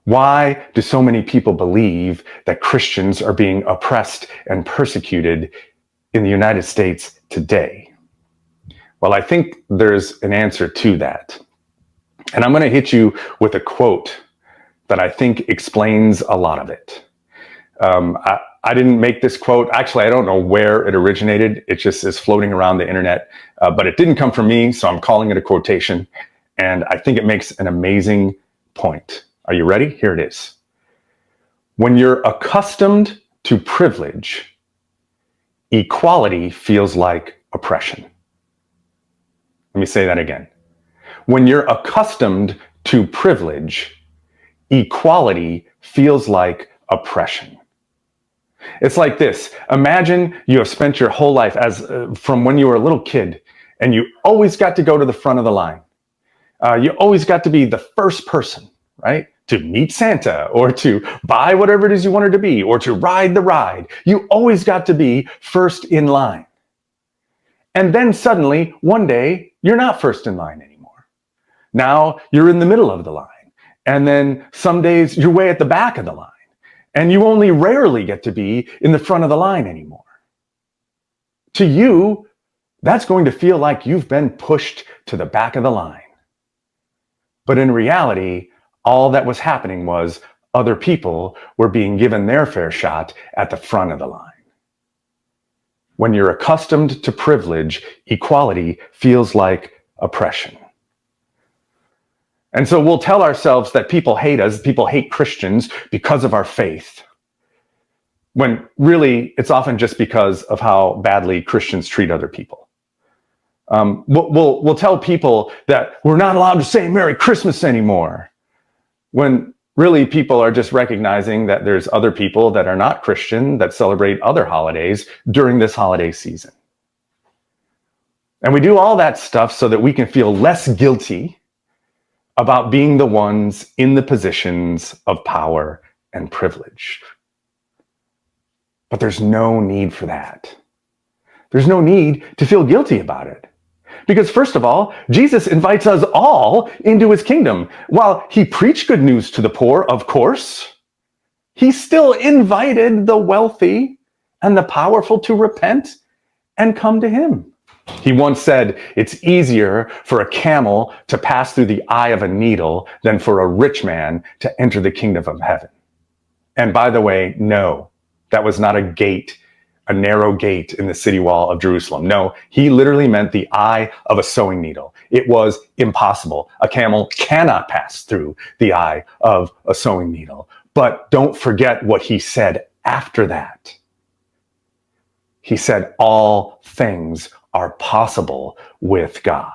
Why do so many people believe that Christians are being oppressed and persecuted in the United States today? Well, I think there's an answer to that. And I'm going to hit you with a quote that I think explains a lot of it. I didn't make this quote. Actually, I don't know where it originated. It just is floating around the internet, but it didn't come from me, so I'm calling it a quotation. And I think it makes an amazing point. Are you ready? Here it is. When you're accustomed to privilege, equality feels like oppression. Let me say that again. When you're accustomed to privilege, equality feels like oppression. It's like this. Imagine you have spent your whole life from when you were a little kid, and you always got to go to the front of the line. You always got to be the first person, right? To meet Santa, or to buy whatever it is you wanted to be, or to ride the ride. You always got to be first in line. And then suddenly, one day, you're not first in line anymore. Now you're in the middle of the line. And then some days you're way at the back of the line. And you only rarely get to be in the front of the line anymore. To you, that's going to feel like you've been pushed to the back of the line. But in reality, all that was happening was other people were being given their fair shot at the front of the line. When you're accustomed to privilege, equality feels like oppression. And so we'll tell ourselves that people hate us, people hate Christians because of our faith. When really, it's often just because of how badly Christians treat other people. We'll tell people that we're not allowed to say Merry Christmas anymore, when really people are just recognizing that there's other people that are not Christian that celebrate other holidays during this holiday season. And we do all that stuff so that we can feel less guilty about being the ones in the positions of power and privilege. But there's no need for that. There's no need to feel guilty about it. Because first of all, Jesus invites us all into his kingdom. While he preached good news to the poor, of course, he still invited the wealthy and the powerful to repent and come to him. He once said, it's easier for a camel to pass through the eye of a needle than for a rich man to enter the kingdom of heaven. And by the way, no, that was not a gate, a narrow gate in the city wall of Jerusalem. No, he literally meant the eye of a sewing needle. It was impossible. A camel cannot pass through the eye of a sewing needle. But don't forget what he said after that. He said, all things are possible with God.